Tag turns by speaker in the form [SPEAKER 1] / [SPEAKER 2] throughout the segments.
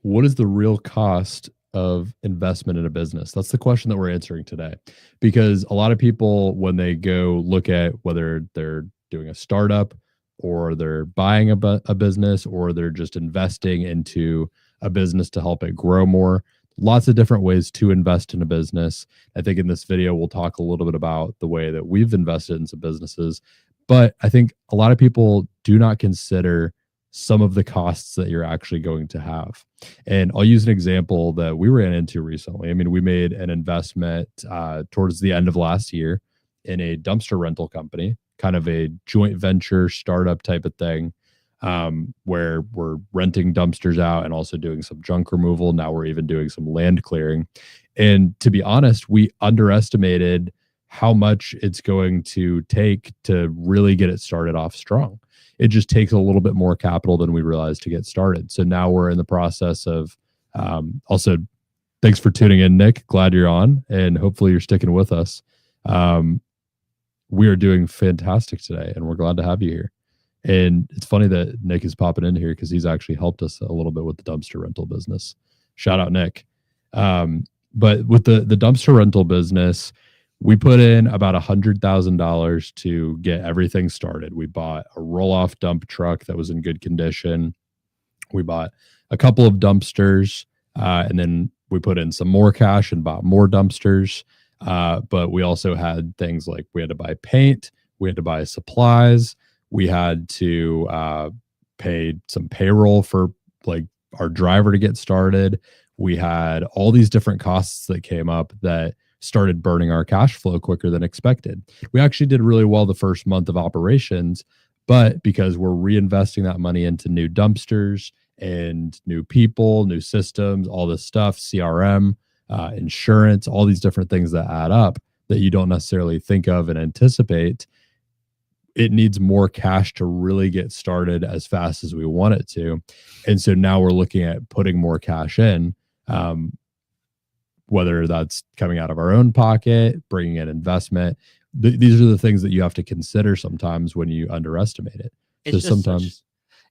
[SPEAKER 1] What is the real cost of investment in a business? That's the question that we're answering today. Because a lot of people, when they go look at whether they're doing a startup or they're buying a business or they're just investing into a business to help it grow more, lots of different ways to invest in a business. I think in this video, we'll talk a little bit about the way that we've invested in some businesses. But I think a lot of people do not consider some of the costs that you're actually going to have. And I'll use an example that we ran into recently. I mean, we made an investment towards the end of last year in a dumpster rental company, kind of a joint venture startup type of thing, where we're renting dumpsters out and also doing some junk removal. Now we're even doing some land clearing. And to be honest, we underestimated how much it's going to take to really get it started off strong. It just takes a little bit more capital than we realized to get started. So now we're in the process of also, thanks for tuning in, Nick. Glad you're on, and hopefully you're sticking with us. We are doing fantastic today, and we're glad to have you here. And it's funny that Nick is popping in here because he's actually helped us a little bit with the dumpster rental business. Shout out, Nick. But with the dumpster rental business, we put in about $100,000 to get everything started. We bought a roll-off dump truck that was in good condition. We bought a couple of dumpsters, and then we put in some more cash and bought more dumpsters. But we also had things like we had to buy paint, we had to buy supplies, we had to pay some payroll for like our driver to get started. We had all these different costs that came up that started burning our cash flow quicker than expected. We actually did really well the first month of operations, but because we're reinvesting that money into new dumpsters and new people, new systems, all this stuff, CRM, insurance, all these different things that add up that you don't necessarily think of and anticipate, it needs more cash to really get started as fast as we want it to. And so now we're looking at putting more cash in, whether that's coming out of our own pocket, bringing in investment. These are the things that you have to consider sometimes when you underestimate it.
[SPEAKER 2] It's just sometimes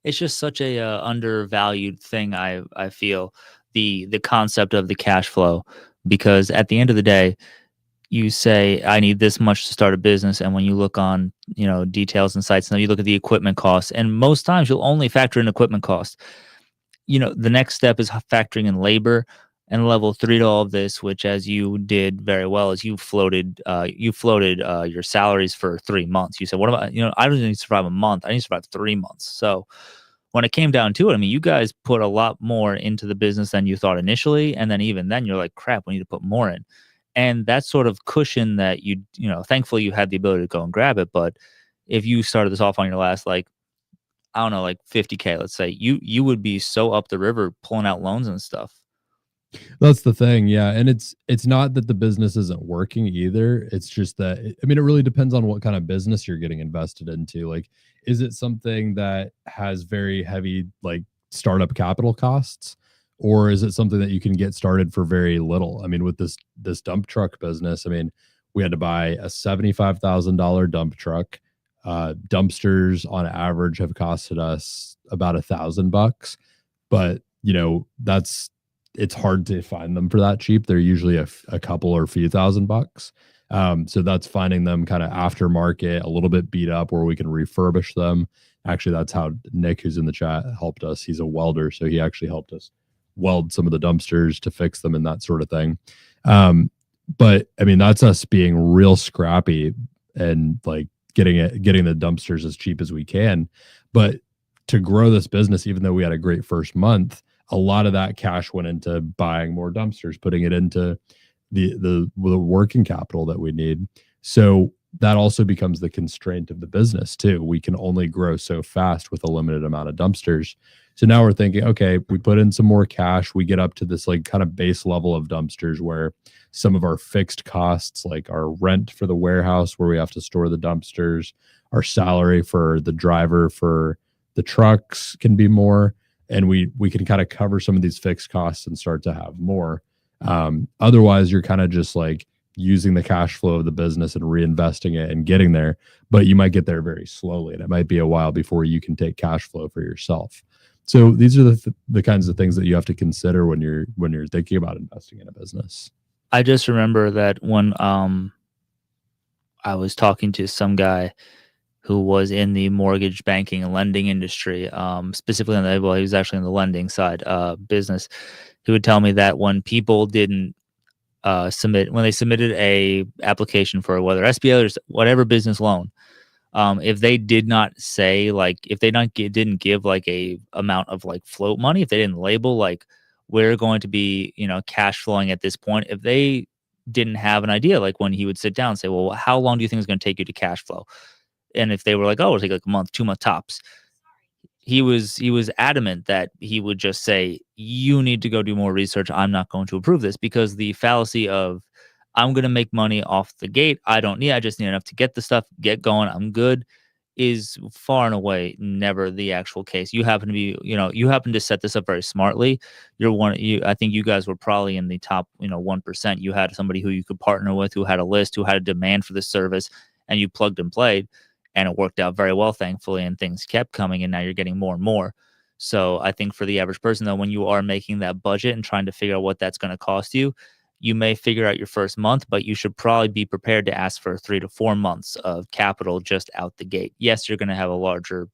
[SPEAKER 2] it's just such a undervalued thing. I feel the concept of the cash flow, because at the end of the day, you say I need this much to start a business, and when you look on details and sites, and you look at the equipment costs, and most times you'll only factor in equipment costs. The next step is factoring in labor. And level 3 to all of this, which as you did very well, is you floated your salaries for 3 months. You said, what about, I don't need to survive a month. I need to survive 3 months. So when it came down to it, I mean, you guys put a lot more into the business than you thought initially. And then even then you're like, crap, we need to put more in. And that sort of cushion that thankfully you had the ability to go and grab it. But if you started this off on your last, like 50K, let's say, you would be so up the river pulling out loans and stuff.
[SPEAKER 1] That's the thing. Yeah. And it's not that the business isn't working either. It's just that, it really depends on what kind of business you're getting invested into. Like, is it something that has very heavy, like, startup capital costs, or is it something that you can get started for very little? I mean, with this dump truck business, I mean, we had to buy a $75,000 dump truck. Dumpsters on average have costed us about $1,000, but it's hard to find them for that cheap. They're usually a couple or a few $1,000. So that's finding them kind of aftermarket, a little bit beat up, where we can refurbish them. Actually, that's how Nick, who's in the chat, helped us. He's a welder, so he actually helped us weld some of the dumpsters to fix them and that sort of thing. But I mean, that's us being real scrappy and like getting the dumpsters as cheap as we can. But to grow this business, even though we had a great first month, a lot of that cash went into buying more dumpsters, putting it into the working capital that we need. So that also becomes the constraint of the business too. We can only grow so fast with a limited amount of dumpsters. So now we're thinking, okay, we put in some more cash, we get up to this like kind of base level of dumpsters where some of our fixed costs, like our rent for the warehouse where we have to store the dumpsters, our salary for the driver for the trucks can be more. And we can kind of cover some of these fixed costs and start to have more. Otherwise, you're kind of just like using the cash flow of the business and reinvesting it and getting there, but you might get there very slowly, and it might be a while before you can take cash flow for yourself. So these are the kinds of things that you have to consider when you're thinking about investing in a business.
[SPEAKER 2] I just remember that when I was talking to some guy who was in the mortgage banking and lending industry, specifically on the, well, he was actually on the lending side business. He would tell me that when people didn't when they submitted a application for whether SBA or whatever business loan, if they did not say, like, if they didn't give like a amount of like float money, if they didn't label like we're going to be, cash flowing at this point, if they didn't have an idea, like when he would sit down and say, well, how long do you think it's going to take you to cash flow? And if they were like, oh, it'll take like a month, 2 month tops, he was adamant that he would just say, you need to go do more research. I'm not going to approve this, because the fallacy of I'm going to make money off the gate. I just need enough to get the stuff, get going. I'm good, is far and away never the actual case. You happen to be, you happen to set this up very smartly. I think you guys were probably in the top, 1%. You had somebody who you could partner with, who had a list, who had a demand for the service, and you plugged and played, and it worked out very well, thankfully, and things kept coming, and now you're getting more and more. So I think for the average person, though, when you are making that budget and trying to figure out what that's going to cost you, you may figure out your first month, but you should probably be prepared to ask for 3 to 4 months of capital just out the gate. Yes, you're going to have a larger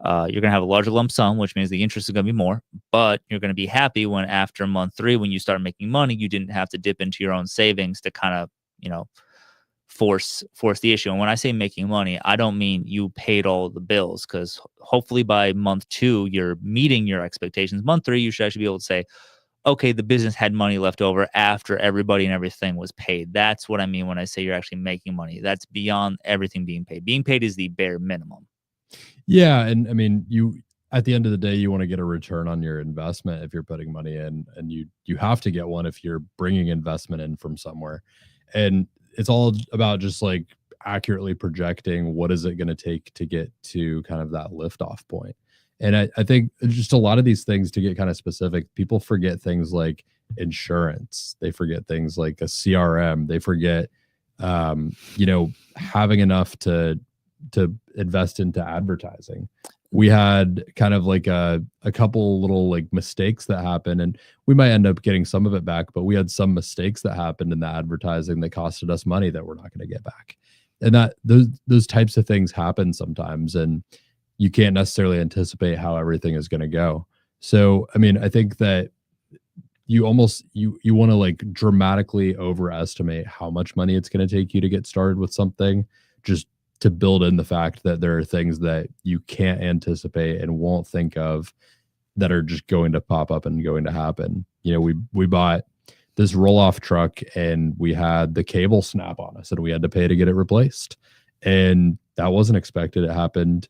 [SPEAKER 2] lump sum, which means the interest is going to be more, but you're going to be happy when after month 3, when you start making money, you didn't have to dip into your own savings to kind of, force the issue. And when I say making money, I don't mean you paid all the bills, because hopefully by month 2, you're meeting your expectations. Month 3, you should actually be able to say, okay, the business had money left over after everybody and everything was paid. That's what I mean when I say you're actually making money. That's beyond everything being paid. Being paid is the bare minimum.
[SPEAKER 1] Yeah, and I mean, you at the end of the day, you want to get a return on your investment if you're putting money in, and you have to get one if you're bringing investment in from somewhere. And it's all about just like accurately projecting what is it going to take to get to kind of that liftoff point. And I think just a lot of these things, to get kind of specific, people forget things like insurance. They forget things like a CRM. They forget, having enough to invest into advertising. We had kind of like a couple little like mistakes that happened, and we might end up getting some of it back, but we had some mistakes that happened in the advertising that costed us money that we're not going to get back. And that those types of things happen sometimes, and you can't necessarily anticipate how everything is going to go. So, I mean, I think that you almost you want to like dramatically overestimate how much money it's going to take you to get started with something, just to build in the fact that there are things that you can't anticipate and won't think of that are just going to pop up and going to happen. We bought this roll-off truck, and we had the cable snap on us, and we had to pay to get it replaced. And that wasn't expected. It happened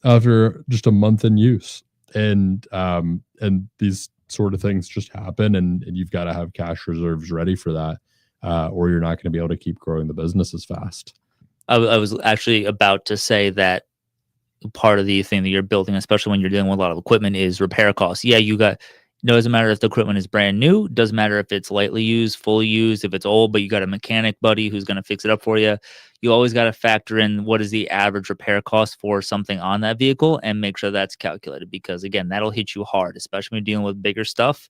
[SPEAKER 1] after just a month in use. And these sort of things just happen, and you've got to have cash reserves ready for that, or you're not going to be able to keep growing the business as fast.
[SPEAKER 2] I was actually about to say that part of the thing that you're building, especially when you're dealing with a lot of equipment, is repair costs. Yeah, doesn't matter if the equipment is brand new, doesn't matter if it's lightly used, fully used, if it's old, but you got a mechanic buddy who's going to fix it up for you. You always got to factor in what is the average repair cost for something on that vehicle and make sure that's calculated, because again, that'll hit you hard, especially when you're dealing with bigger stuff.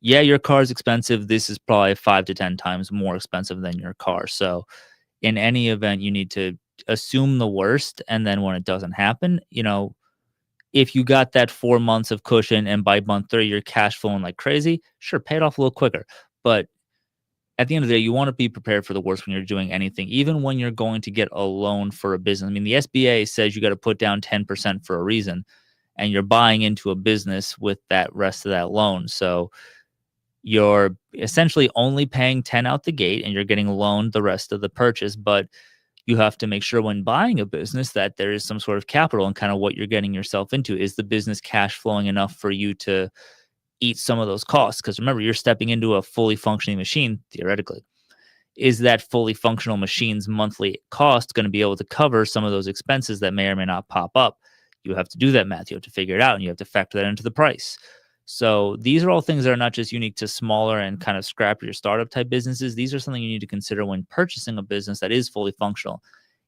[SPEAKER 2] Yeah, your car is expensive. This is probably 5 to 10 times more expensive than your car. So in any event, you need to assume the worst. And then when it doesn't happen, if you got that 4 months of cushion and by month 3, you're cash flowing like crazy, sure, pay it off a little quicker. But at the end of the day, you want to be prepared for the worst when you're doing anything, even when you're going to get a loan for a business. I mean, the SBA says you got to put down 10% for a reason, and you're buying into a business with that rest of that loan. So you're essentially only paying 10 out the gate, and you're getting loaned the rest of the purchase. But you have to make sure when buying a business that there is some sort of capital and kind of what you're getting yourself into. Is the business cash flowing enough for you to eat some of those costs? Because remember, you're stepping into a fully functioning machine, theoretically. Is that fully functional machine's monthly cost going to be able to cover some of those expenses that may or may not pop up? You have to do that math. You have to figure it out, and you have to factor that into the price. So these are all things that are not just unique to smaller and kind of scrappier startup type businesses. These are something you need to consider when purchasing a business that is fully functional.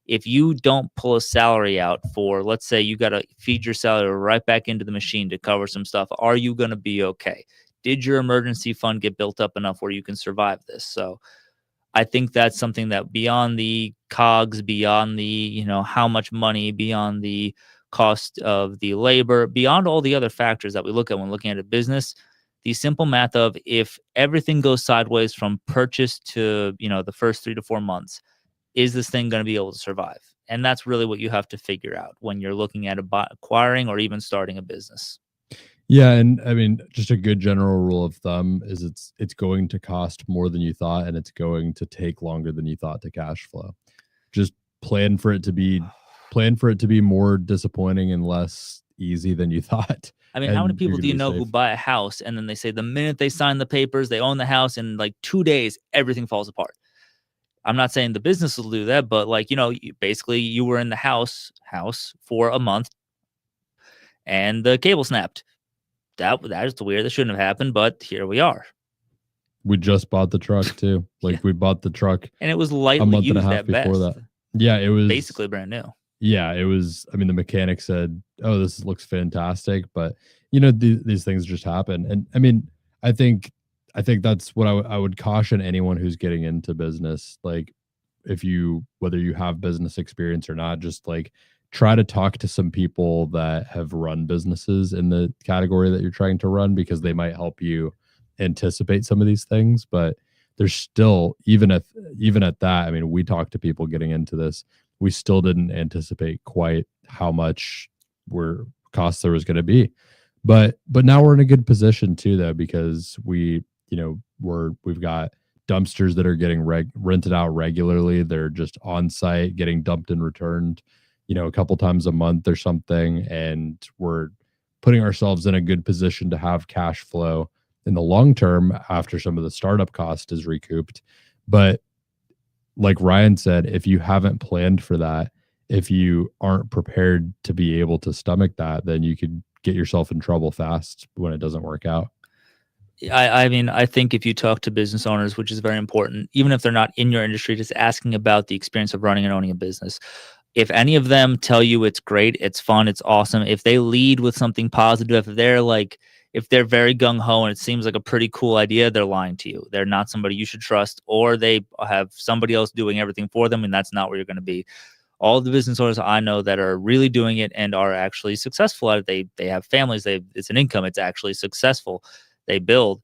[SPEAKER 2] If you don't pull a salary out for, let's say you got to feed your salary right back into the machine to cover some stuff, are you going to be okay? Did your emergency fund get built up enough where you can survive this? So I think that's something that beyond the cogs, beyond the, how much money, beyond the cost of the labor, beyond all the other factors that we look at when looking at a business, the simple math of if everything goes sideways from purchase to, the first 3 to 4 months, is this thing going to be able to survive? And that's really what you have to figure out when you're looking at acquiring or even starting a business.
[SPEAKER 1] Yeah, and I mean, just a good general rule of thumb is it's going to cost more than you thought, and it's going to take longer than you thought to cash flow. Just plan for it to be more disappointing and less easy than you thought.
[SPEAKER 2] I mean, how many people do you know who buy a house and then they say the minute they sign the papers, they own the house, in like 2 days, everything falls apart? I'm not saying the business will do that, but basically you were in the house for a month and the cable snapped. That is weird. That shouldn't have happened, but here we are.
[SPEAKER 1] We just bought the truck too.
[SPEAKER 2] Yeah.
[SPEAKER 1] We bought the truck
[SPEAKER 2] and it was lightly
[SPEAKER 1] a month
[SPEAKER 2] used
[SPEAKER 1] and a half
[SPEAKER 2] at
[SPEAKER 1] before
[SPEAKER 2] best.
[SPEAKER 1] that. Yeah, it was
[SPEAKER 2] basically brand new.
[SPEAKER 1] Yeah, it was. I mean, the mechanic said, "Oh, this looks fantastic," but these things just happen. And I mean, I think that's what I would caution anyone who's getting into business. Like, whether you have business experience or not, just try to talk to some people that have run businesses in the category that you're trying to run, because they might help you anticipate some of these things. But there's still, even at that, I mean, we talked to people getting into this, we still didn't anticipate quite how much costs there was going to be. But now we're in a good position too, though, because we've got dumpsters that are getting rented out regularly. They're just on site, getting dumped and returned, a couple times a month or something. And we're putting ourselves in a good position to have cash flow in the long term after some of the startup cost is recouped. But like Ryan said, if you haven't planned for that, if you aren't prepared to be able to stomach that, then you could get yourself in trouble fast when it doesn't work out.
[SPEAKER 2] I mean, I think if you talk to business owners, which is very important, even if they're not in your industry, just asking about the experience of running and owning a business. If any of them tell you it's great, it's fun, it's awesome, if they lead with something positive, if they're very gung-ho and it seems like a pretty cool idea, they're lying to you. They're not somebody you should trust, or they have somebody else doing everything for them, and that's not where you're going to be. All the business owners I know that are really doing it and are actually successful at it, they have families, it's an income, it's actually successful, they build.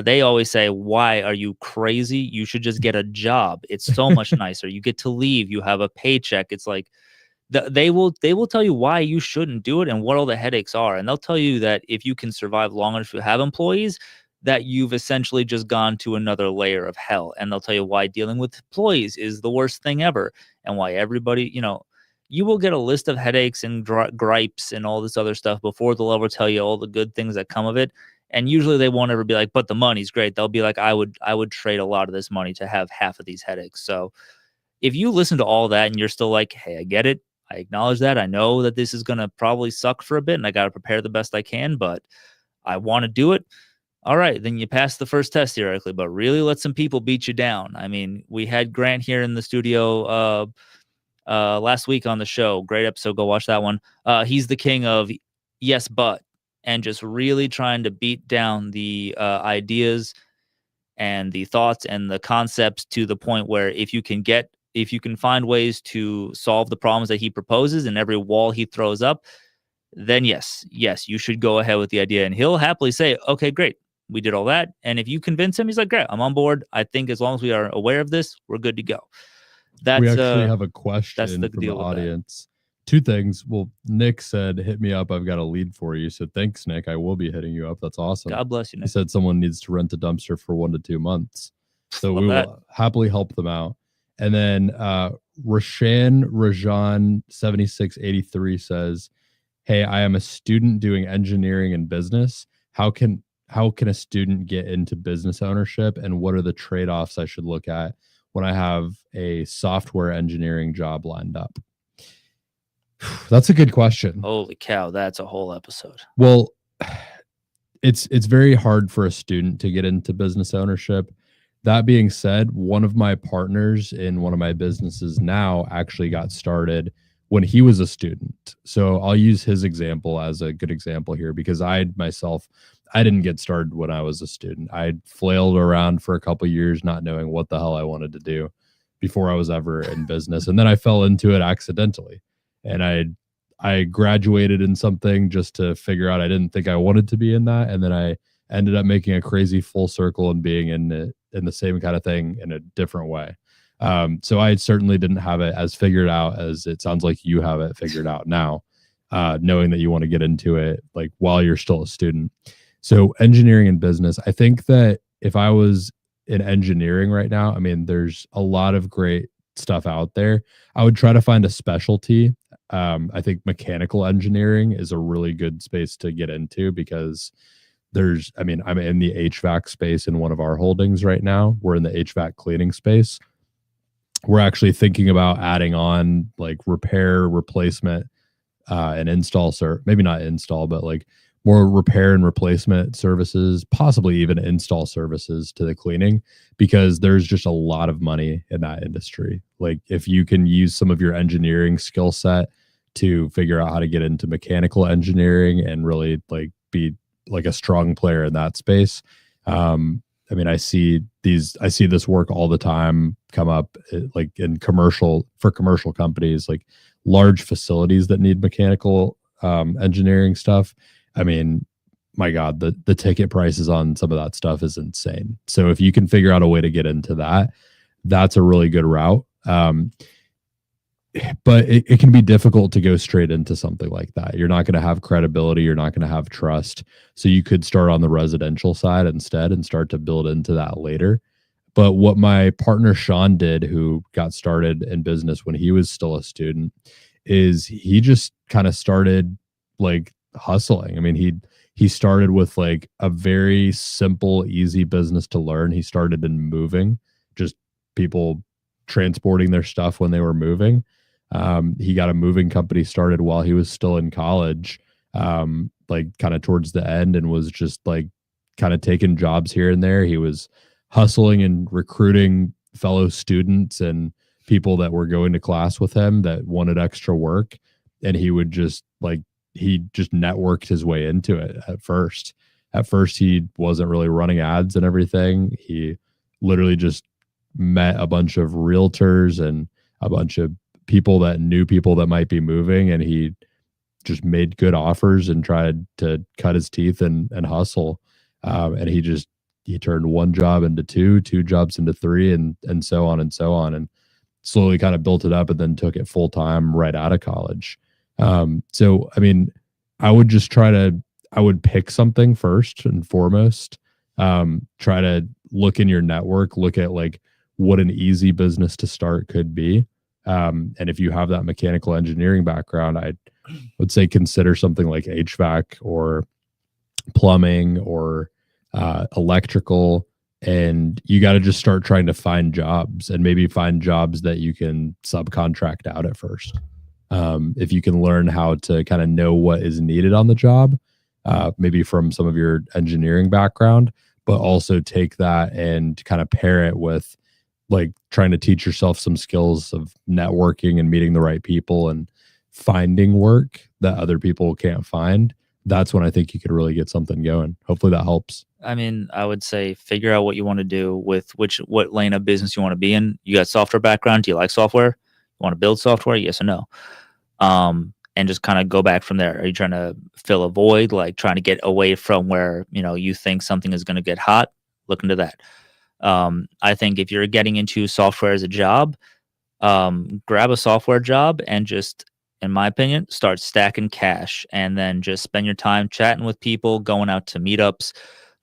[SPEAKER 2] They always say, "Why are you crazy? You should just get a job. It's so much nicer. You get to leave. You have a paycheck." It's like they will tell you why you shouldn't do it and what all the headaches are, and they'll tell you that if you can survive long enough to have employees, that you've essentially just gone to another layer of hell. And they'll tell you why dealing with employees is the worst thing ever, and why everybody, you will get a list of headaches and gripes and all this other stuff before they'll ever tell you all the good things that come of it. And usually they won't ever be like, "But the money's great." They'll be like, I would trade a lot of this money to have half of these headaches. So if you listen to all that and you're still like, "Hey, I get it. I acknowledge that. I know that this is going to probably suck for a bit and I got to prepare the best I can, but I want to do it." All right, then you pass the first test theoretically, but really let some people beat you down. I mean, we had Grant here in the studio last week on the show. Great episode. Go watch that one. He's the king of yes, but, and just really trying to beat down the ideas and the thoughts and the concepts to the point where if you can find ways to solve the problems that he proposes and every wall he throws up, then yes, you should go ahead with the idea. And he'll happily say, "Okay, great. We did all that." And if you convince him, he's like, "Great, I'm on board. I think as long as we are aware of this, we're good to go."
[SPEAKER 1] We actually have a question from the audience. Two things. Well, Nick said, "Hit me up. I've got a lead for you." So thanks, Nick. I will be hitting you up. That's awesome.
[SPEAKER 2] God bless you, Nick.
[SPEAKER 1] He said someone needs to rent a dumpster for 1 to 2 months. So we will happily help them out. And then Rajan 7683 says, "Hey, I am a student doing engineering and business. How can a student get into business ownership, and what are the trade-offs I should look at when I have a software engineering job lined up?" That's a good question.
[SPEAKER 2] Holy cow, that's a whole episode.
[SPEAKER 1] Well, it's very hard for a student to get into business ownership. That being said, one of my partners in one of my businesses now actually got started when he was a student. So I'll use his example as a good example here because I didn't get started when I was a student. I flailed around for a couple years not knowing what the hell I wanted to do before I was ever in business. And then I fell into it accidentally. And I graduated in something just to figure out I didn't think I wanted to be in that. And then I ended up making a crazy full circle and being in the same kind of thing in a different way. So I certainly didn't have it as figured out as it sounds like you have it figured out now, knowing that you want to get into it like while you're still a student. So engineering and business, I think that if I was in engineering right now, I mean, there's a lot of great stuff out there. I would try to find a specialty. I think mechanical engineering is a really good space to get into because I mean, I'm in the HVAC space in one of our holdings right now. We're in the HVAC cleaning space. We're actually thinking about adding on like repair, replacement, and install, maybe not install, but like more repair and replacement services, possibly even install services to the cleaning, because there's just a lot of money in that industry. Like if you can use some of your engineering skill set to figure out how to get into mechanical engineering and really like be like a strong player in that space. I mean, I see this work all the time come up like in commercial companies, like large facilities that need mechanical engineering stuff. I mean, my God, the ticket prices on some of that stuff is insane. So if you can figure out a way to get into that, that's a really good route. But it can be difficult to go straight into something like that. You're not going to have credibility. You're not going to have trust. So you could start on the residential side instead and start to build into that later. But what my partner Sean did, who got started in business when he was still a student, is he just kind of started like hustling. I mean, he started with like a very simple, easy business to learn. He started in moving, just people transporting their stuff when they were moving. He got a moving company started while he was still in college, like kind of towards the end, and was just like kind of taking jobs here and there. He was hustling and recruiting fellow students and people that were going to class with him that wanted extra work. And he would just like, he just networked his way into it at first. At first, he wasn't really running ads and everything. He literally just met a bunch of realtors and a bunch of people that knew people that might be moving, and he just made good offers and tried to cut his teeth and hustle. And he turned one job into two jobs into three, and so on and so on, and slowly kind of built it up and then took it full time right out of college. So I mean, I would pick something first and foremost. Try to look in your network, look at like what an easy business to start could be. And if you have that mechanical engineering background, I would say consider something like HVAC or plumbing or electrical. And you got to just start trying to find jobs, and maybe find jobs that you can subcontract out at first. If you can learn how to kind of know what is needed on the job, maybe from some of your engineering background, but also take that and kind of pair it with like trying to teach yourself some skills of networking and meeting the right people and finding work that other people can't find. That's when I think you could really get something going. Hopefully that helps.
[SPEAKER 2] I mean, I would say figure out what you want to do with what lane of business you want to be in. You got software background. Do you like software? You want to build software? Yes or no? And just kind of go back from there. Are you trying to fill a void, like trying to get away from where, you think something is going to get hot? Look into that. I think if you're getting into software as a job, grab a software job and just, in my opinion, start stacking cash, and then just spend your time chatting with people, going out to meetups,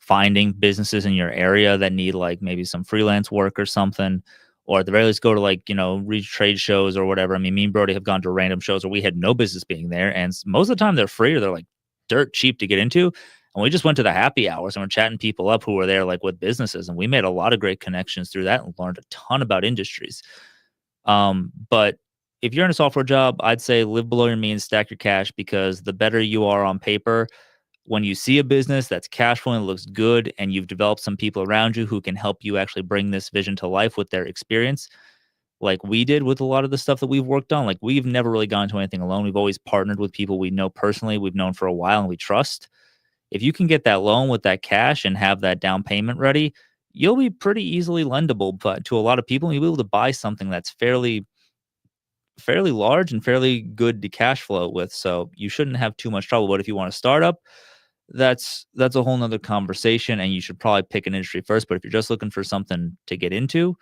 [SPEAKER 2] finding businesses in your area that need like maybe some freelance work or something, or at the very least go to like, read trade shows or whatever. I mean, me and Brody have gone to random shows where we had no business being there, and most of the time they're free or they're like dirt cheap to get into. And we just went to the happy hours and we're chatting people up who were there like with businesses. And we made a lot of great connections through that and learned a ton about industries. But if you're in a software job, I'd say live below your means, stack your cash, because the better you are on paper, when you see a business that's cash flowing, looks good, and you've developed some people around you who can help you actually bring this vision to life with their experience, like we did with a lot of the stuff that we've worked on. Like we've never really gone to anything alone. We've always partnered with people we know personally, we've known for a while, and we trust. If you can get that loan with that cash and have that down payment ready, you'll be pretty easily lendable, but to a lot of people, you'll be able to buy something that's fairly large and fairly good to cash flow with. So you shouldn't have too much trouble. But if you want to start up, that's a whole nother conversation, and you should probably pick an industry first. But if you're just looking for something to get into,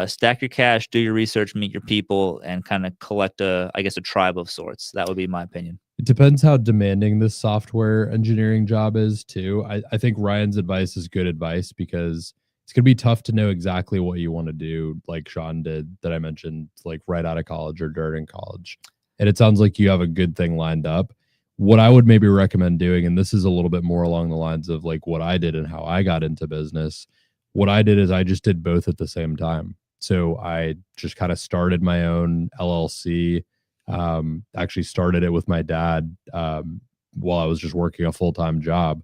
[SPEAKER 2] stack your cash, do your research, meet your people, and kind of collect a tribe of sorts. That would be my opinion.
[SPEAKER 1] It depends how demanding this software engineering job is too. I think Ryan's advice is good advice because it's going to be tough to know exactly what you want to do, like Sean did that I mentioned, like right out of college or during college. And it sounds like you have a good thing lined up. What I would maybe recommend doing, and this is a little bit more along the lines of like what I did and how I got into business. What I did is I just did both at the same time. So I just kind of started my own LLC. Actually started it with my dad while I was just working a full-time job,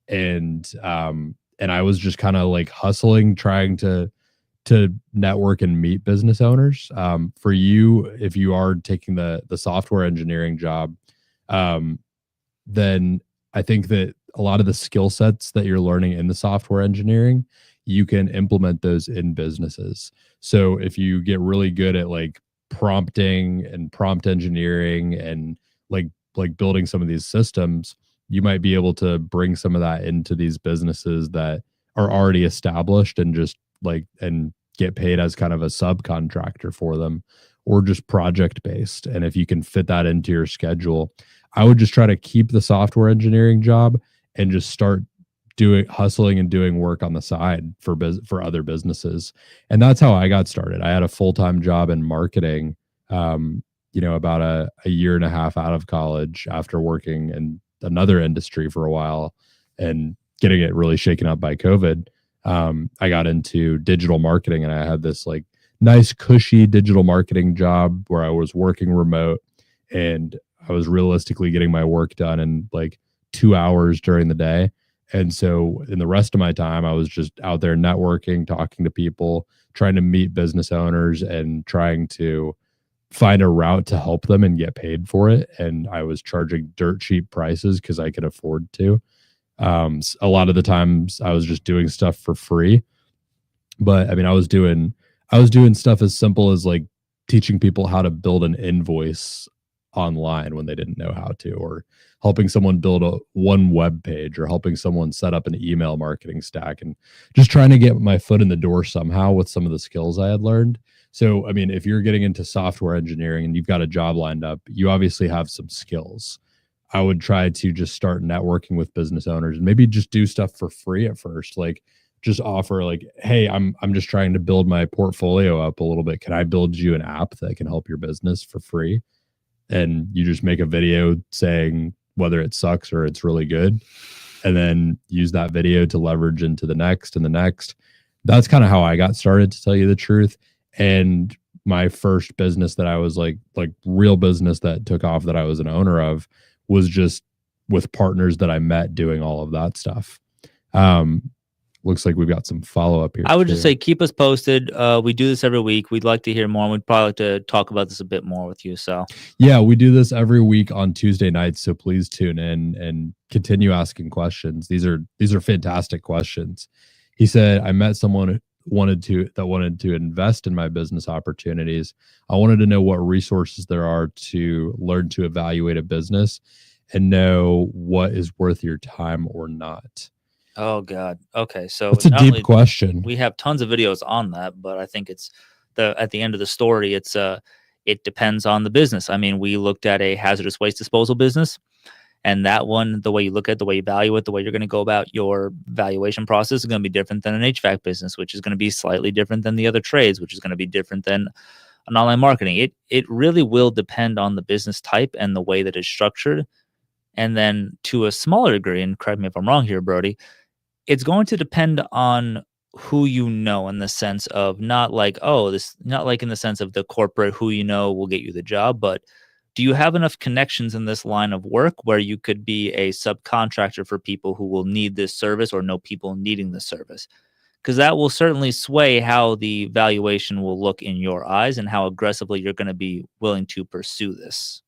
[SPEAKER 1] and I was just kind of like hustling, trying to network and meet business owners. For you, if you are taking the software engineering job, then I think that a lot of the skill sets that you're learning in the software engineering, you can implement those in businesses. So if you get really good at like prompting and prompt engineering and like building some of these systems, you might be able to bring some of that into these businesses that are already established and just like and get paid as kind of a subcontractor for them or just project based. And if you can fit that into your schedule, I would just try to keep the software engineering job and just start hustling and doing work on the side for other businesses. And that's how I got started. I had a full-time job in marketing, about a year and a half out of college after working in another industry for a while and getting it really shaken up by COVID. I got into digital marketing, and I had this like nice cushy digital marketing job where I was working remote, and I was realistically getting my work done in like 2 hours during the day. And so in the rest of my time, I was just out there networking, talking to people, trying to meet business owners and trying to find a route to help them and get paid for it. And I was charging dirt cheap prices because I could afford to. A lot of the times I was just doing stuff for free. But I mean, I was doing stuff as simple as like teaching people how to build an invoice online when they didn't know how to, or helping someone build one web page, or helping someone set up an email marketing stack, and just trying to get my foot in the door somehow with some of the skills I had learned. So, I mean, if you're getting into software engineering and you've got a job lined up, you obviously have some skills. I would try to just start networking with business owners and maybe just do stuff for free at first. Like just offer like, hey, I'm just trying to build my portfolio up a little bit. Can I build you an app that can help your business for free? And you just make a video saying whether it sucks or it's really good, and then use that video to leverage into the next and the next. That's kind of how I got started, to tell you the truth. And my first business that I was like real business that took off, that I was an owner of, was just with partners that I met doing all of that stuff. Looks like we've got some follow-up here.
[SPEAKER 2] I would just say keep us posted. We do this every week. We'd like to hear more. We'd probably like to talk about this a bit more with you. So
[SPEAKER 1] yeah, we do this every week on Tuesday nights. So please tune in and continue asking questions. These are fantastic questions. He said, I met someone that wanted to invest in my business opportunities. I wanted to know what resources there are to learn to evaluate a business and know what is worth your time or not.
[SPEAKER 2] Oh God. Okay. So
[SPEAKER 1] it's a deep question.
[SPEAKER 2] We have tons of videos on that, but I think it's at the end of the story, it depends on the business. I mean, we looked at a hazardous waste disposal business, and that one, the way you look at it, the way you value it, the way you're going to go about your valuation process is going to be different than an HVAC business, which is going to be slightly different than the other trades, which is going to be different than an online marketing. It really will depend on the business type and the way that it's structured. And then to a smaller degree, and correct me if I'm wrong here, Brody, it's going to depend on who you know, in the sense of not like in the sense of the corporate who you know will get you the job, but do you have enough connections in this line of work where you could be a subcontractor for people who will need this service or know people needing the service? Because that will certainly sway how the valuation will look in your eyes and how aggressively you're going to be willing to pursue this.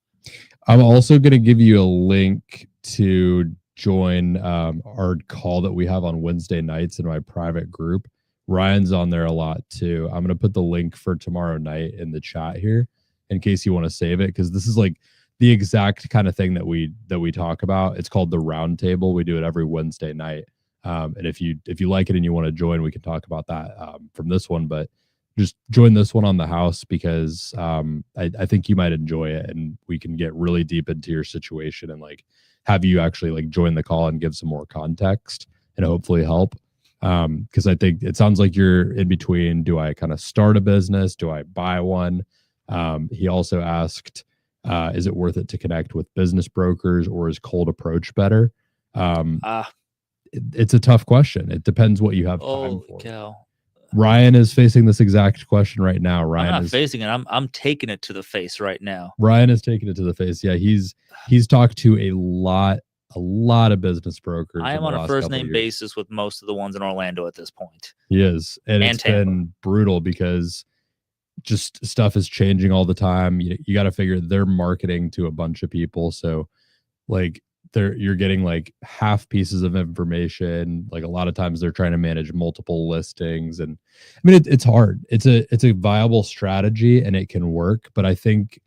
[SPEAKER 1] I'm also going to give you a link to join our call that we have on Wednesday nights in my private group. Ryan's on there a lot too. I'm going to put the link for tomorrow night in the chat here in case you want to save it, because this is like the exact kind of thing that we talk about. It's called the round table. We do it every Wednesday night. And if you like it and you want to join, we can talk about that from this one, but just join this one on the house because I think you might enjoy it, and we can get really deep into your situation and like have you actually like join the call and give some more context and hopefully help. Because I think it sounds like you're in between. Do I kind of start a business? Do I buy one? He also asked, is it worth it to connect with business brokers, or is cold approach better? It's a tough question. It depends what you have time for.
[SPEAKER 2] Cow.
[SPEAKER 1] Ryan is facing this exact question right now. Ryan
[SPEAKER 2] I'm not facing it. I'm taking it to the face right now.
[SPEAKER 1] Ryan is taking it to the face. Yeah, he's talked to a lot of business brokers.
[SPEAKER 2] I am on a first name basis with most of the ones in Orlando at this point.
[SPEAKER 1] He is, and it's been brutal because just stuff is changing all the time. You got to figure they're marketing to a bunch of people, so like you're getting like half pieces of information. Like a lot of times they're trying to manage multiple listings, and I mean it's hard. It's a viable strategy and it can work, but I think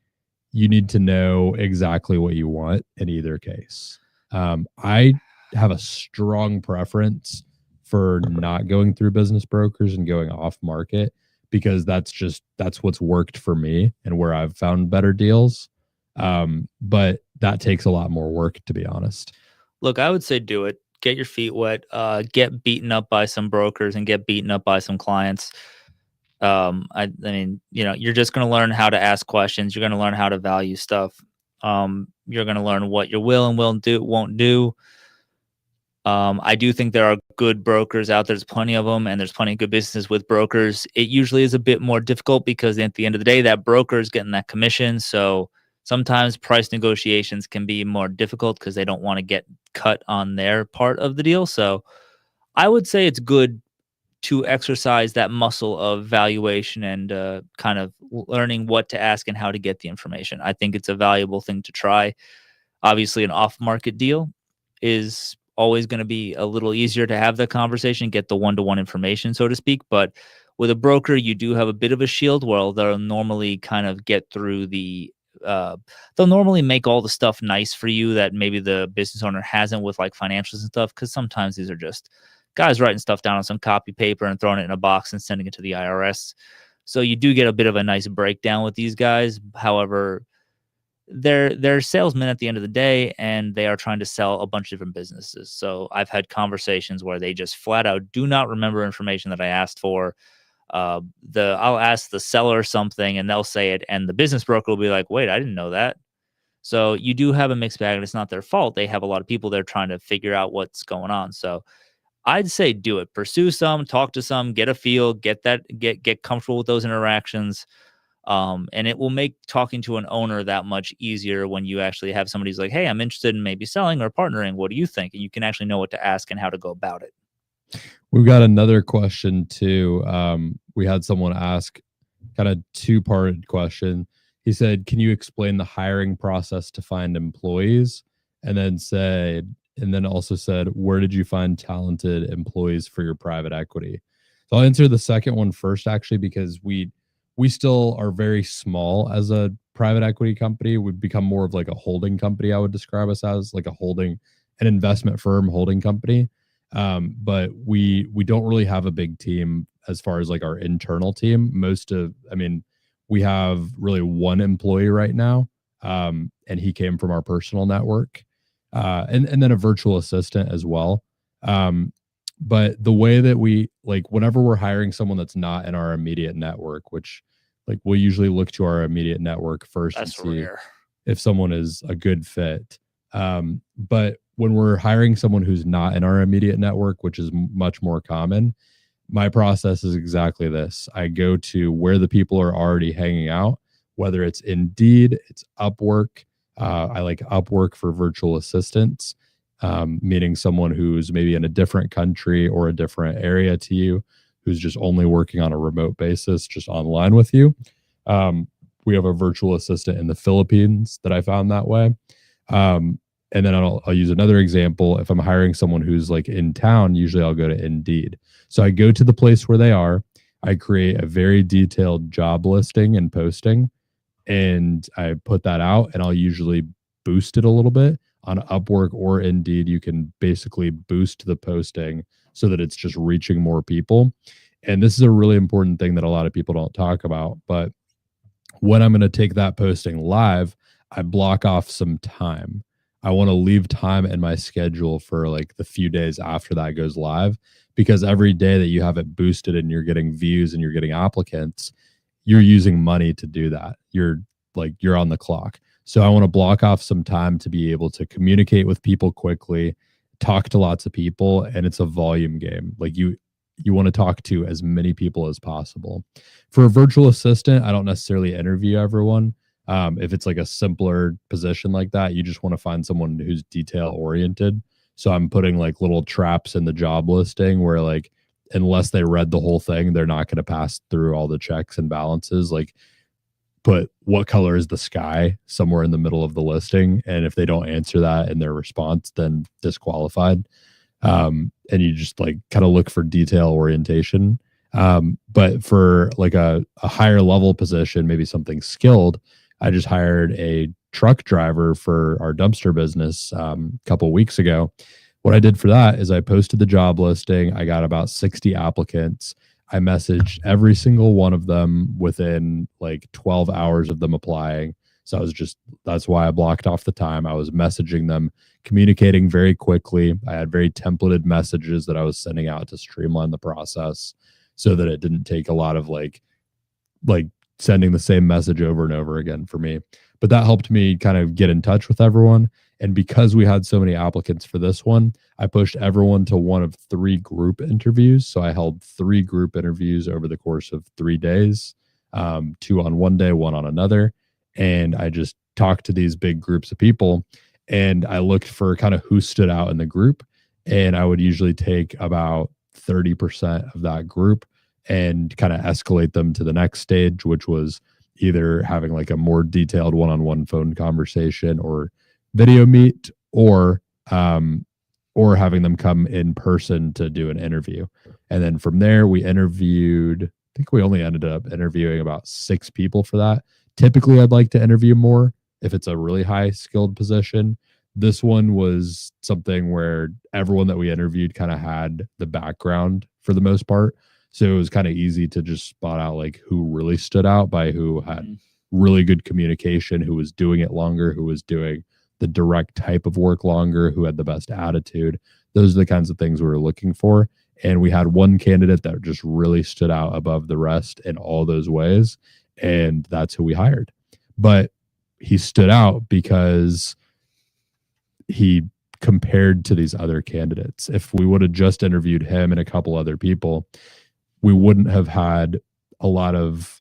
[SPEAKER 1] you need to know exactly what you want in either case. I have a strong preference for not going through business brokers and going off market, because that's what's worked for me and where I've found better deals. But that takes a lot more work, to be honest.
[SPEAKER 2] Look, I would say do it. Get your feet wet. Get beaten up by some brokers and get beaten up by some clients. I mean, you're just going to learn how to ask questions. You're going to learn how to value stuff. You're going to learn what your will and won't do. I do think there are good brokers out there. There's plenty of them, and there's plenty of good businesses with brokers. It usually is a bit more difficult because at the end of the day, that broker is getting that commission. So sometimes price negotiations can be more difficult because they don't want to get cut on their part of the deal. So I would say it's good to exercise that muscle of valuation and kind of learning what to ask and how to get the information. I think it's a valuable thing to try. Obviously, an off-market deal is always going to be a little easier to have the conversation, get the one-to-one information, so to speak. But with a broker, you do have a bit of a shield where they'll normally kind of get through they'll normally make all the stuff nice for you that maybe the business owner hasn't with like financials and stuff. Cause sometimes these are just guys writing stuff down on some copy paper and throwing it in a box and sending it to the IRS. So you do get a bit of a nice breakdown with these guys. However, they're salesmen at the end of the day, and they are trying to sell a bunch of different businesses. So I've had conversations where they just flat out do not remember information that I asked for. I'll ask the seller something and they'll say it, and the business broker will be like, wait, I didn't know that. So you do have a mixed bag, and it's not their fault. They have a lot of people there trying to figure out what's going on. So I'd say do it. Pursue some, talk to some, get a feel, get comfortable with those interactions. And it will make talking to an owner that much easier when you actually have somebody who's like, hey, I'm interested in maybe selling or partnering. What do you think? And you can actually know what to ask and how to go about it.
[SPEAKER 1] We've got another question too. We had someone ask kind of two-parted question. He said, can you explain the hiring process to find employees? And then also said, where did you find talented employees for your private equity? So I'll answer the second one first, actually, because we still are very small as a private equity company. We've become more of like a holding company. I would describe us as like an investment firm holding company. But we don't really have a big team as far as like our internal team. We have really one employee right now. And he came from our personal network, and then a virtual assistant as well. But the way that we, like, whenever we're hiring someone that's not in our immediate network, which like we'll usually look to our immediate network first and see if someone is a good fit. But when we're hiring someone who's not in our immediate network, which is much more common, my process is exactly this. I go to where the people are already hanging out, whether it's Indeed, it's Upwork. I like Upwork for virtual assistants, meaning someone who's maybe in a different country or a different area to you, who's just only working on a remote basis, just online with you. We have a virtual assistant in the Philippines that I found that way. And then I'll use another example. If I'm hiring someone who's like in town, usually I'll go to Indeed. So I go to the place where they are. I create a very detailed job listing and posting, and I put that out, and I'll usually boost it a little bit on Upwork or Indeed. You can basically boost the posting so that it's just reaching more people. And this is a really important thing that a lot of people don't talk about. But when I'm going to take that posting live, I block off some time. I want to leave time in my schedule for like the few days after that goes live, because every day that you have it boosted and you're getting views and you're getting applicants, you're using money to do that. You're on the clock. So I want to block off some time to be able to communicate with people quickly, talk to lots of people, and it's a volume game. Like you want to talk to as many people as possible. For a virtual assistant, I don't necessarily interview everyone. If it's like a simpler position like that, you just want to find someone who's detail oriented. So I'm putting like little traps in the job listing where like, unless they read the whole thing, they're not going to pass through all the checks and balances. Like, put what color is the sky somewhere in the middle of the listing. And if they don't answer that in their response, then disqualified. And you just like kind of look for detail orientation. But for like a higher level position, maybe something skilled, I just hired a truck driver for our dumpster business a couple of weeks ago. What I did for that is I posted the job listing. I got about 60 applicants. I messaged every single one of them within like 12 hours of them applying. So that's why I blocked off the time. I was messaging them, communicating very quickly. I had very templated messages that I was sending out to streamline the process so that it didn't take a lot of like sending the same message over and over again for me. But that helped me kind of get in touch with everyone. And because we had so many applicants for this one, I pushed everyone to one of 3 group interviews. So I held 3 group interviews over the course of 3 days, 2 on one day, 1 on another. And I just talked to these big groups of people, and I looked for kind of who stood out in the group. And I would usually take about 30% of that group and kind of escalate them to the next stage, which was either having like a more detailed one-on-one phone conversation or video meet, or having them come in person to do an interview. And then from there, we interviewed, I think we only ended up interviewing about 6 people for that. Typically, I'd like to interview more if it's a really high skilled position. This one was something where everyone that we interviewed kind of had the background for the most part. So it was kind of easy to just spot out like who really stood out by who had really good communication, who was doing it longer, who was doing the direct type of work longer, who had the best attitude. Those are the kinds of things we were looking for. And we had one candidate that just really stood out above the rest in all those ways. And that's who we hired. But he stood out because he compared to these other candidates. If we would have just interviewed him and a couple other people, we wouldn't have had a lot of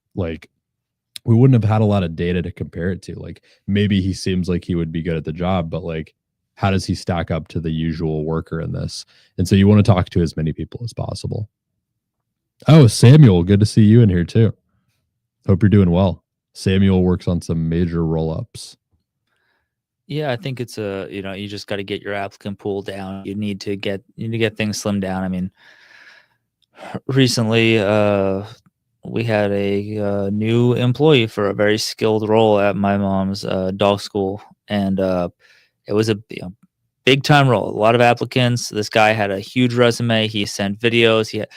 [SPEAKER 1] data to compare it to. Like, maybe he seems like he would be good at the job, but like, how does he stack up to the usual worker in this? And so you want to talk to as many people as possible. Oh, Samuel, good to see you in here too. Hope you're doing well. Samuel works on some major roll-ups.
[SPEAKER 2] Yeah, I think it's you just got to get your applicant pool down. You need to get things slimmed down. I mean, recently, we had a new employee for a very skilled role at my mom's dog school, and it was a big time role. A lot of applicants. This guy had a huge resume. He sent videos. He had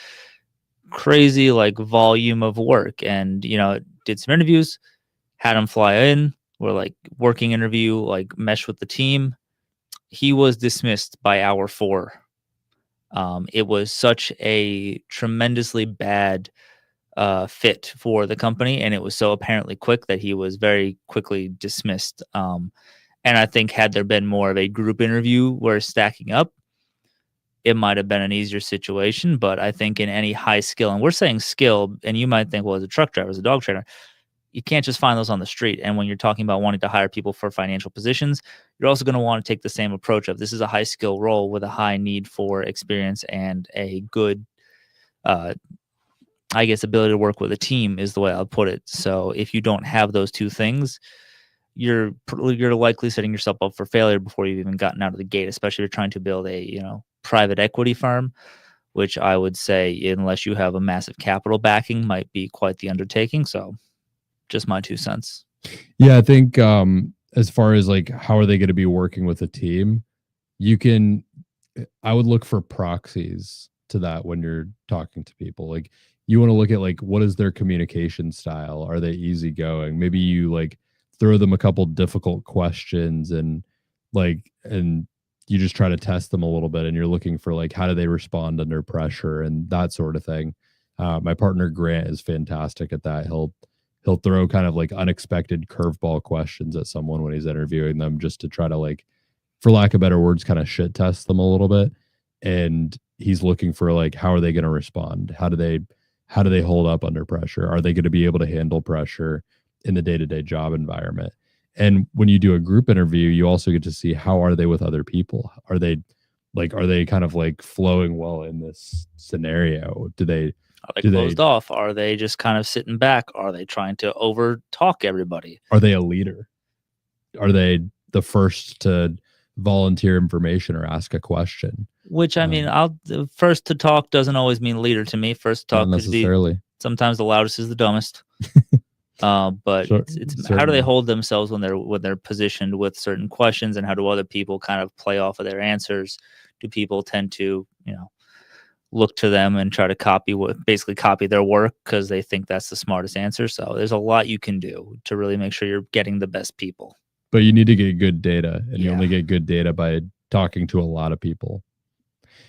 [SPEAKER 2] crazy like volume of work, and did some interviews. Had him fly in. We're like working interview, like mesh with the team. He was dismissed by hour 4. It was such a tremendously bad fit for the company, and it was so apparently quick that he was very quickly dismissed. And I think had there been more of a group interview where stacking up, it might have been an easier situation. But I think in any high skill, and we're saying skill, and you might think, well, as a truck driver, as a dog trainer, you can't just find those on the street. And when you're talking about wanting to hire people for financial positions, you're also going to want to take the same approach of this is a high skill role with a high need for experience and a good, I guess, ability to work with a team is the way I'll put it. So if you don't have those two things, you're likely setting yourself up for failure before you've even gotten out of the gate, especially if you're trying to build a private equity firm, which I would say, unless you have a massive capital backing, might be quite the undertaking. So just my 2 cents.
[SPEAKER 1] Yeah, I think as far as like how are they going to be working with a team, I would look for proxies to that when you're talking to people. Like you want to look at like what is their communication style? Are they easygoing? Maybe you like throw them a couple difficult questions and you just try to test them a little bit, and you're looking for like how do they respond under pressure and that sort of thing. My partner Grant is fantastic at that. He'll throw kind of like unexpected curveball questions at someone when he's interviewing them, just to try to, like, for lack of better words, kind of shit test them a little bit. And he's looking for like how are they going to respond? How do they hold up under pressure? Are they going to be able to handle pressure in the day-to-day job environment? And when you do a group interview, you also get to see how are they with other people? Are they kind of like flowing well in this scenario? Are they
[SPEAKER 2] closed off? Are they just kind of sitting back? Are they trying to over talk everybody?
[SPEAKER 1] Are they a leader? Are they the first to volunteer information or ask a question?
[SPEAKER 2] Which, I mean, first to talk doesn't always mean leader to me. First to talk
[SPEAKER 1] not necessarily.
[SPEAKER 2] Sometimes the loudest is the dumbest. But
[SPEAKER 1] Sure,
[SPEAKER 2] it's how do they hold themselves when they're positioned with certain questions, and how do other people kind of play off of their answers? Do people tend to, look to them and try to copy their work because they think that's the smartest answer? So there's a lot you can do to really make sure you're getting the best people.
[SPEAKER 1] But you need to get good data, and you only get good data by talking to a lot of people.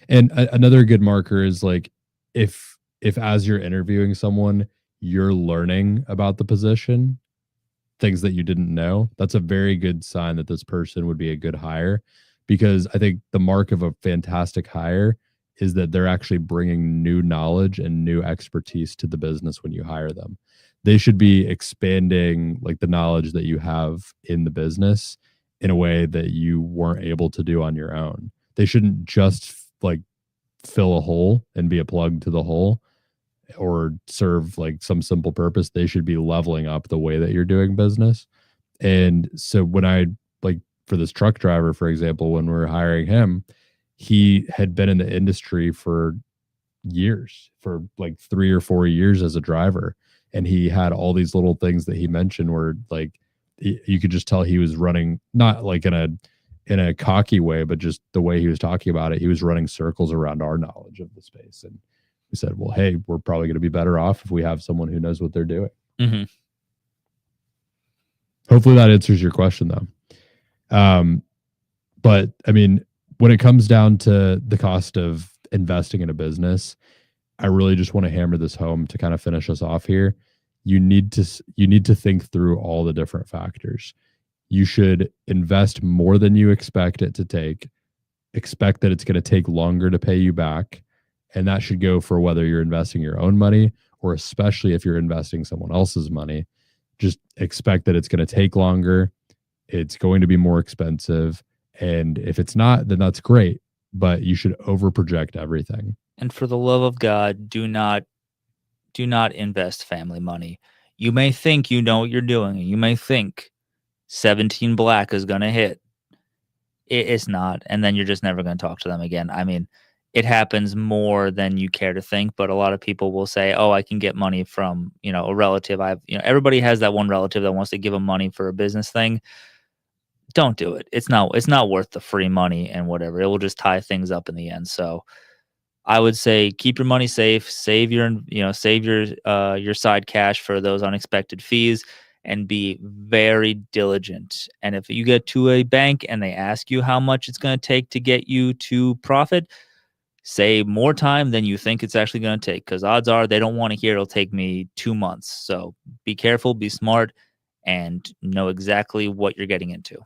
[SPEAKER 1] And another good marker is like if as you're interviewing someone, you're learning about the position, things that you didn't know, that's a very good sign that this person would be a good hire. Because I think the mark of a fantastic hire is that they're actually bringing new knowledge and new expertise to the business when you hire them. They should be expanding like the knowledge that you have in the business in a way that you weren't able to do on your own. They shouldn't just like fill a hole and be a plug to the hole or serve like some simple purpose. They should be leveling up the way that you're doing business. And so when I, like, for this truck driver, for example, when we were hiring him, he had been in the industry for years, for like 3 or 4 years as a driver. And he had all these little things that he mentioned where like you could just tell he was running, not like in a cocky way, but just the way he was talking about it, he was running circles around our knowledge of the space. And we said, well, hey, we're probably going to be better off if we have someone who knows what they're doing.
[SPEAKER 2] Mm-hmm.
[SPEAKER 1] Hopefully that answers your question though. But I mean, when it comes down to the cost of investing in a business, I really just want to hammer this home to kind of finish us off here. You need to think through all the different factors. You should invest more than you expect it to take. Expect that it's going to take longer to pay you back. And that should go for whether you're investing your own money or especially if you're investing someone else's money. Just expect that it's going to take longer. It's going to be more expensive. And if it's not, then that's great. But you should overproject everything.
[SPEAKER 2] And for the love of God, do not invest family money. You may think you know what you're doing. You may think 17 black is going to hit. It's not. And then you're just never going to talk to them again. I mean, it happens more than you care to think, but a lot of people will say, oh, I can get money from, a relative. Everybody has that one relative that wants to give them money for a business thing. Don't do it. It's not worth the free money and whatever. It will just tie things up in the end. So I would say keep your money safe, save your side cash for those unexpected fees, and be very diligent. And if you get to a bank and they ask you how much it's going to take to get you to profit, say more time than you think it's actually going to take, because odds are they don't want to hear it'll take me 2 months. So be careful, be smart, and know exactly what you're getting into.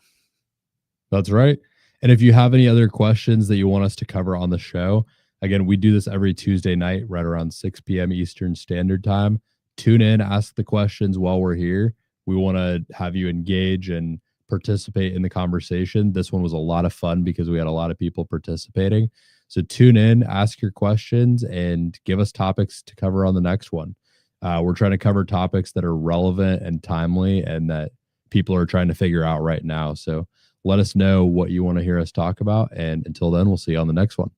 [SPEAKER 1] That's right. And if you have any other questions that you want us to cover on the show, again, we do this every Tuesday night, right around 6 p.m. Eastern Standard Time. Tune in, ask the questions while we're here. We want to have you engage and participate in the conversation. This one was a lot of fun because we had a lot of people participating. So tune in, ask your questions, and give us topics to cover on the next one. We're trying to cover topics that are relevant and timely and that people are trying to figure out right now. So let us know what you want to hear us talk about. And until then, we'll see you on the next one.